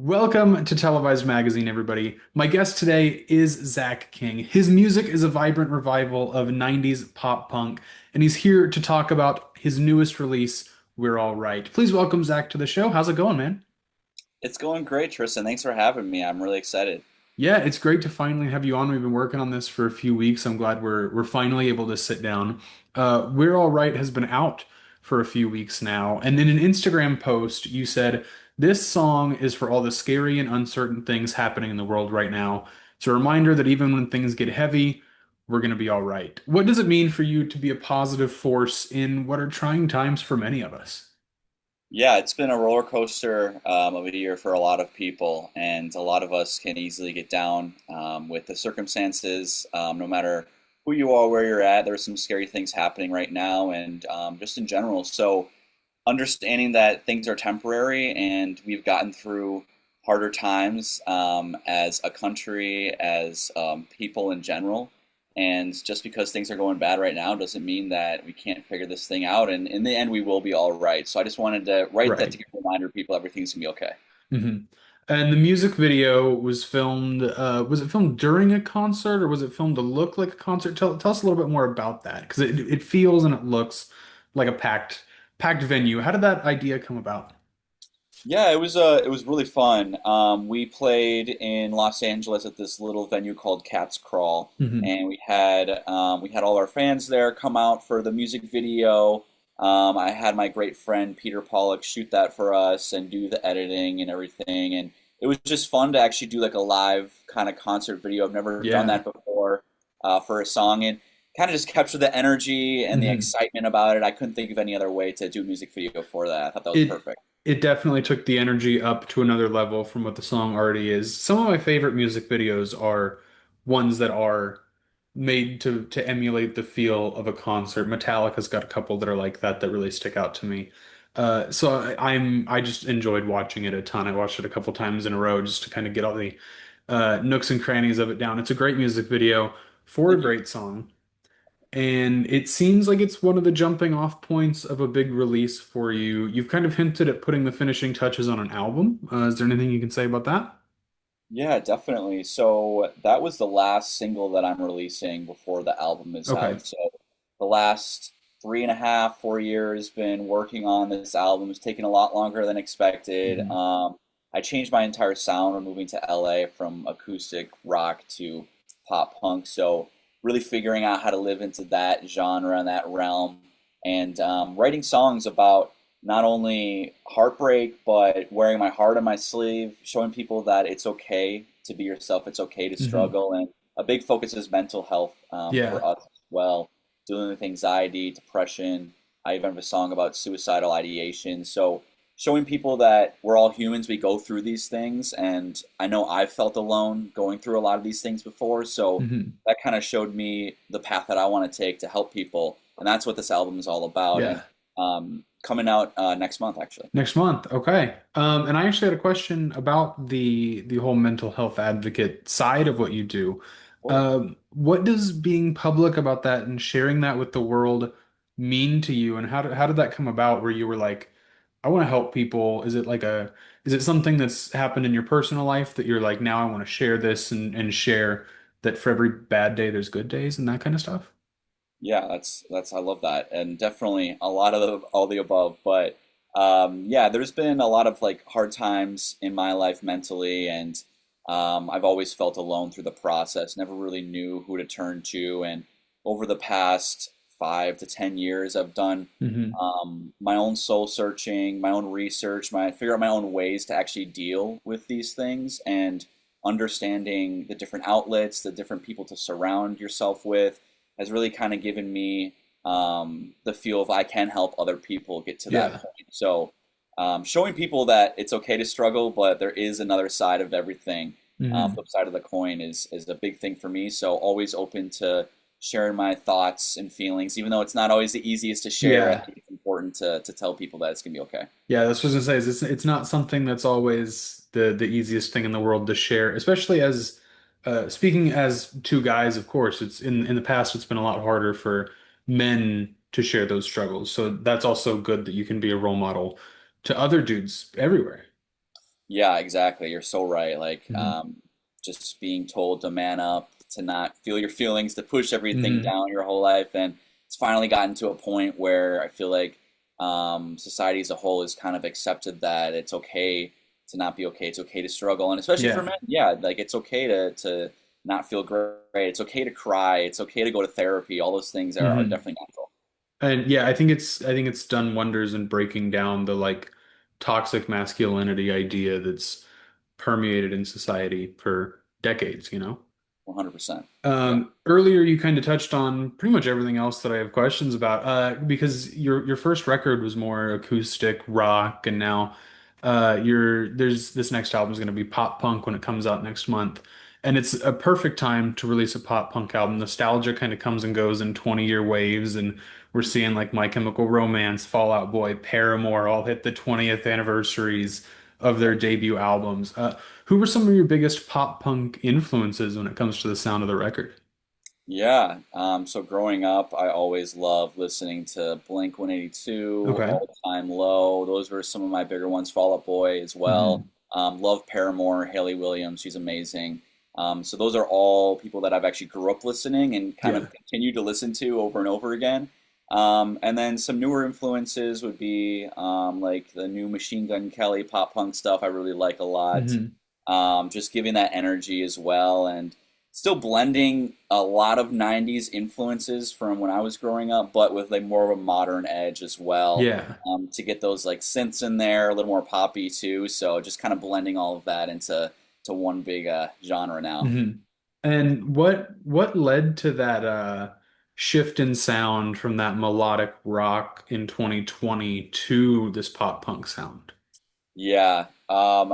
Welcome to Televised Magazine, everybody. My guest today is Zack King. His music is a vibrant revival of 90s pop punk, and he's here to talk about his newest release, We're All Right. Please welcome Zack to the show. How's it going, man? It's going great, Tristan. Thanks for having me. I'm really excited. Yeah, it's great to finally have you on. We've been working on this for a few weeks. I'm glad we're finally able to sit down. We're All Right has been out for a few weeks now, and in an Instagram post, you said this song is for all the scary and uncertain things happening in the world right now. It's a reminder that even when things get heavy, we're gonna be all right. What does it mean for you to be a positive force in what are trying times for many of us? Yeah, it's been a roller coaster of a year for a lot of people, and a lot of us can easily get down with the circumstances. No matter who you are, where you're at, there's some scary things happening right now, and just in general. So, understanding that things are temporary and we've gotten through harder times as a country, as people in general. And just because things are going bad right now doesn't mean that we can't figure this thing out. And in the end, we will be all right. So I just wanted to write that Right. to give a reminder to people everything's gonna be okay. hmm And the music video was filmed, was it filmed during a concert or was it filmed to look like a concert? Tell us a little bit more about that because it feels and it looks like a packed venue. How did that idea come about? Yeah, it was really fun. We played in Los Angeles at this little venue called Cat's Crawl, hmm and we had all our fans there come out for the music video. I had my great friend Peter Pollock shoot that for us and do the editing and everything, and it was just fun to actually do like a live kind of concert video. I've never done Yeah. that before for a song, and kind of just capture the energy and the hmm excitement about it. I couldn't think of any other way to do a music video for that. I thought that was It perfect. it definitely took the energy up to another level from what the song already is. Some of my favorite music videos are ones that are made to emulate the feel of a concert. Metallica's got a couple that are like that that really stick out to me. I just enjoyed watching it a ton. I watched it a couple times in a row just to kind of get all the nooks and crannies of it down. It's a great music video for a Thank you. great song. And it seems like it's one of the jumping off points of a big release for you. You've kind of hinted at putting the finishing touches on an album. Is there anything you can say about that? Yeah, definitely. So that was the last single that I'm releasing before the album is Okay. out. So the last 3.5, 4 years been working on this album. It's taken a lot longer than expected. hmm I changed my entire sound when moving to LA from acoustic rock to pop punk. So really figuring out how to live into that genre and that realm, and writing songs about not only heartbreak, but wearing my heart on my sleeve, showing people that it's okay to be yourself, it's okay to hmm struggle. And a big focus is mental health Yeah. for us as well, dealing with anxiety, depression. I even have a song about suicidal ideation. So, showing people that we're all humans, we go through these things. And I know I've felt alone going through a lot of these things before. So, hmm that kind of showed me the path that I want to take to help people. And that's what this album is all about. And Yeah. coming out next month, actually. Next month. Okay. And I actually had a question about the whole mental health advocate side of what you do. Cool. What does being public about that and sharing that with the world mean to you? And how did that come about where you were like, I want to help people? Is it something that's happened in your personal life that you're like, now I want to share this and share that for every bad day there's good days and that kind of stuff? Yeah, that's I love that, and definitely a lot of all the above. But yeah, there's been a lot of like hard times in my life mentally, and I've always felt alone through the process. Never really knew who to turn to, and over the past 5 to 10 years, I've done hmm my own soul searching, my own research, my figure out my own ways to actually deal with these things, and understanding the different outlets, the different people to surround yourself with has really kind of given me the feel of I can help other people get to that Yeah. point. So showing people that it's okay to struggle, but there is another side of everything. hmm Flip side of the coin is a big thing for me. So always open to sharing my thoughts and feelings, even though it's not always the easiest to share. I Yeah. think it's important to tell people that it's gonna be okay. Yeah, that's what I was gonna say. Is it's not something that's always the easiest thing in the world to share, especially as speaking as two guys, of course. It's in the past it's been a lot harder for men to share those struggles. So that's also good that you can be a role model to other dudes everywhere. Yeah, exactly. You're so right. Like, Hmm. just being told to man up, to not feel your feelings, to push everything Hmm. down your whole life. And it's finally gotten to a point where I feel like society as a whole has kind of accepted that it's okay to not be okay. It's okay to struggle. And especially for Yeah. men, yeah, like it's okay to not feel great. It's okay to cry. It's okay to go to therapy. All those things are Hmm. definitely natural. And yeah, I think it's done wonders in breaking down the like toxic masculinity idea that's permeated in society for decades, you know? 100%. Yeah. Earlier you kind of touched on pretty much everything else that I have questions about. Because your first record was more acoustic rock, and now there's this next album is going to be pop punk when it comes out next month, and it's a perfect time to release a pop punk album. Nostalgia kind of comes and goes in 20-year waves, and we're seeing like My Chemical Romance, Fall Out Boy, Paramore all hit the 20th anniversaries of their debut albums. Who were some of your biggest pop punk influences when it comes to the sound of the record? Yeah. So growing up, I always loved listening to Blink 182, Okay. All Time Low. Those were some of my bigger ones. Fall Out Boy as well. Hmm. Love Paramore, Haley Williams. She's amazing. So those are all people that I've actually grew up listening and kind Yeah. of continue to listen to over and over again. And then some newer influences would be like the new Machine Gun Kelly pop punk stuff. I really like a lot. Hmm. Just giving that energy as well, and still blending a lot of 90s influences from when I was growing up, but with like more of a modern edge as well, Yeah. to get those like synths in there, a little more poppy too. So just kind of blending all of that into one big genre now. Hmm. And what led to that shift in sound from that melodic rock in 2020 to this pop punk sound? Yeah.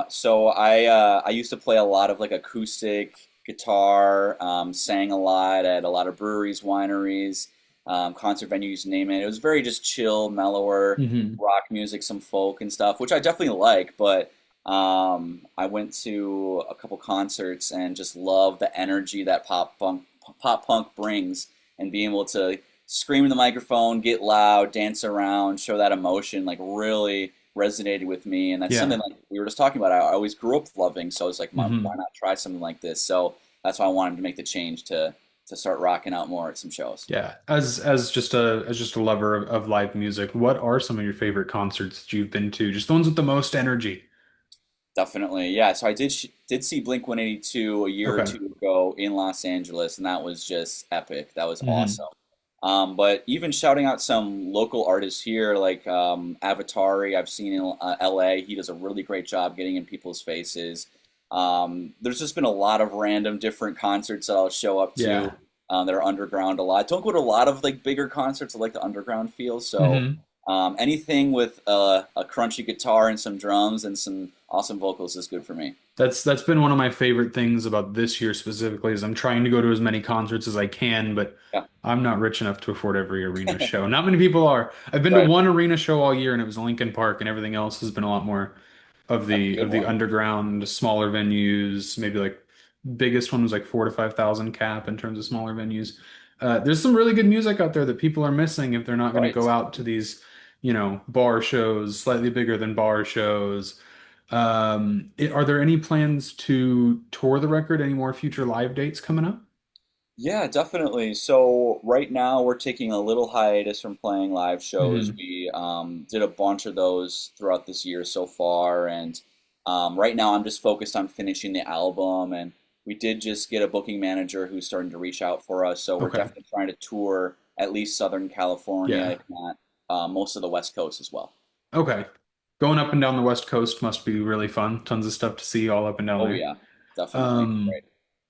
So I used to play a lot of like acoustic guitar, sang a lot at a lot of breweries, wineries, concert venues, you name it. It was very just chill, mellower Hmm. rock music, some folk and stuff, which I definitely like, but I went to a couple concerts and just love the energy that pop punk brings, and being able to scream in the microphone, get loud, dance around, show that emotion, like really resonated with me. And that's something Yeah. like we were just talking about. I always grew up loving, so it's like, why Hmm. not try something like this? So that's why I wanted to make the change to start rocking out more at some shows. Yeah. As just a lover of live music, what are some of your favorite concerts that you've been to? Just the ones with the most energy. Definitely, yeah. So I did see Blink 182 a year or Okay. two ago in Los Angeles, and that was just epic. That was Hmm. awesome. But even shouting out some local artists here, like Avatari, I've seen in LA. He does a really great job getting in people's faces. There's just been a lot of random different concerts that I'll show up to, Yeah. that are underground a lot. Don't go to a lot of like bigger concerts. I like the underground feel. So Hmm. anything with a crunchy guitar and some drums and some awesome vocals is good for me. That's been one of my favorite things about this year specifically is I'm trying to go to as many concerts as I can, but Yeah, I'm not rich enough to afford every arena show. Not many people are. I've been to right. one arena show all year and it was Lincoln Park, and everything else has been a lot more That's a good of the one. underground, smaller venues, maybe like biggest one was like 4 to 5 thousand cap in terms of smaller venues. There's some really good music out there that people are missing if they're not going to Right. go out to these, you know, bar shows, slightly bigger than bar shows. Are there any plans to tour the record? Any more future live dates coming up? Yeah, definitely. So right now we're taking a little hiatus from playing live shows. Hmm. We did a bunch of those throughout this year so far, and right now I'm just focused on finishing the album. And we did just get a booking manager who's starting to reach out for us, so we're Okay. definitely trying to tour at least Southern California, Yeah. if not most of the West Coast as well. Okay. Going up and down the West Coast must be really fun. Tons of stuff to see all up and down Oh there. yeah, definitely. Um, Right.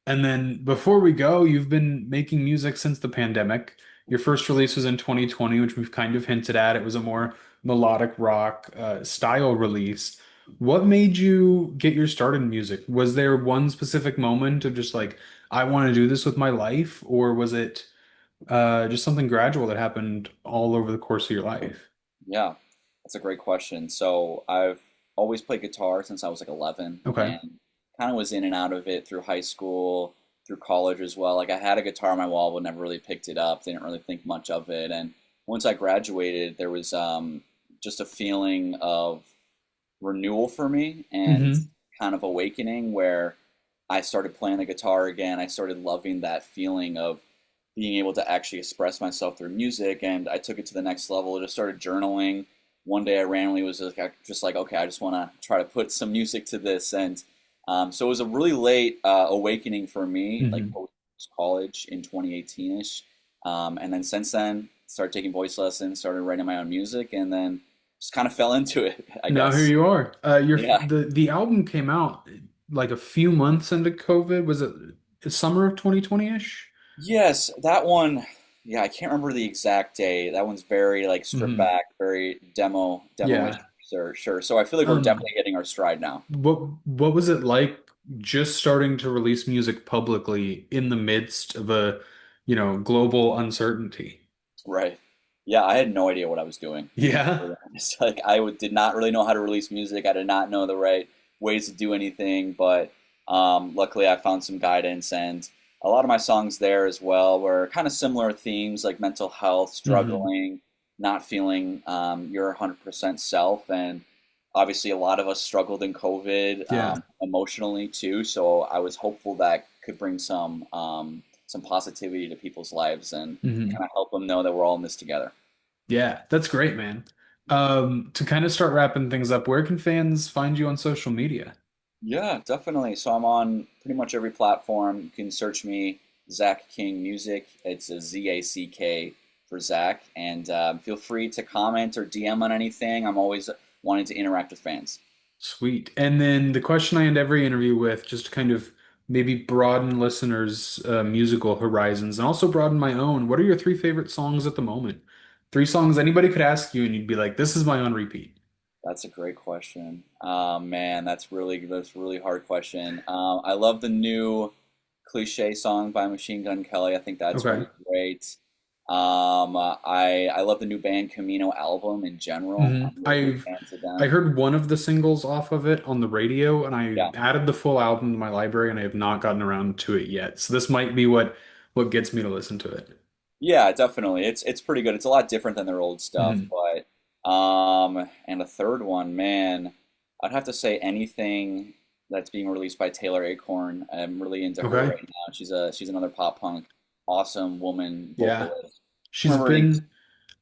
and then before we go, you've been making music since the pandemic. Your first release was in 2020, which we've kind of hinted at. It was a more melodic rock style release. What made you get your start in music? Was there one specific moment of just like, I want to do this with my life, or was it just something gradual that happened all over the course of your life? Yeah, that's a great question. So I've always played guitar since I was like 11, Okay. and kind of was in and out of it through high school, through college as well. Like I had a guitar on my wall, but never really picked it up. Didn't really think much of it. And once I graduated, there was just a feeling of renewal for me, and Hmm. kind of awakening where I started playing the guitar again. I started loving that feeling of being able to actually express myself through music, and I took it to the next level. I just started journaling. One day I randomly was just like, okay, I just want to try to put some music to this, and so it was a really late awakening for me, like Hmm. post college in 2018ish, and then since then started taking voice lessons, started writing my own music, and then just kind of fell into it, I Now here guess. you are. Yeah. The album came out like a few months into COVID. Was it summer of 2020-ish? Yes, that one. Yeah, I can't remember the exact day. That one's very like stripped Hmm. back, very demo-ish. Yeah. Sure, sure. So I feel like we're Um, definitely getting our stride now. what was it like just starting to release music publicly in the midst of a, global uncertainty? Right. Yeah, I had no idea what I was doing, to be Yeah. completely honest. Like did not really know how to release music. I did not know the right ways to do anything, but luckily I found some guidance, and a lot of my songs there as well were kind of similar themes like mental health, Hmm. struggling, not feeling your 100% self, and obviously a lot of us struggled in COVID Yeah. emotionally too. So I was hopeful that could bring some positivity to people's lives and kind Hmm. of help them know that we're all in this together. Yeah, that's great, man. To kind of start wrapping things up, where can fans find you on social media? Yeah, definitely. So I'm on pretty much every platform. You can search me, Zack King Music. It's a Zack for Zach. And feel free to comment or DM on anything. I'm always wanting to interact with fans. Sweet. And then the question I end every interview with, just to kind of maybe broaden listeners' musical horizons and also broaden my own. What are your three favorite songs at the moment? Three songs anybody could ask you and you'd be like, this is my on repeat. That's a great question. Man, that's really hard question. I love the new Cliche song by Machine Gun Kelly. I think that's Okay. really great. I love the new band Camino album in general. Hmm. I'm really big fans of I them. heard one of the singles off of it on the radio and I Yeah, added the full album to my library and I have not gotten around to it yet. So this might be what gets me to listen to it. yeah, definitely. It's pretty good. It's a lot different than their old stuff, Hmm. but and the third one, man, I'd have to say anything that's being released by Taylor Acorn. I'm really into her Okay. right now. She's another pop punk, awesome woman Yeah. vocalist. She's Remember, been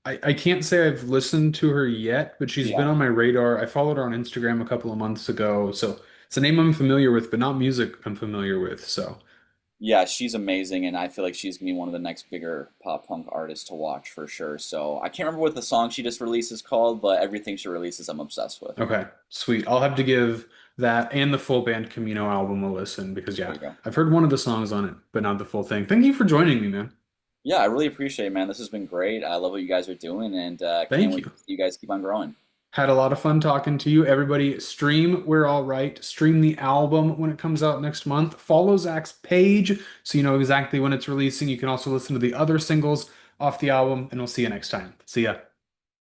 I can't say I've listened to her yet, but she's been yeah. on my radar. I followed her on Instagram a couple of months ago, so it's a name I'm familiar with, but not music I'm familiar with. So, Yeah, she's amazing, and I feel like she's gonna be one of the next bigger pop punk artists to watch for sure. So I can't remember what the song she just released is called, but everything she releases, I'm obsessed with. okay, sweet. I'll have to give that and the full band Camino album a listen because, There yeah, you go. I've heard one of the songs on it, but not the full thing. Thank you for joining me, man. Yeah, I really appreciate it, man. This has been great. I love what you guys are doing, and can't Thank wait to you. see you guys keep on growing. Had a lot of fun talking to you. Everybody, stream We're All Right. Stream the album when it comes out next month. Follow Zach's page so you know exactly when it's releasing. You can also listen to the other singles off the album, and we'll see you next time. See ya.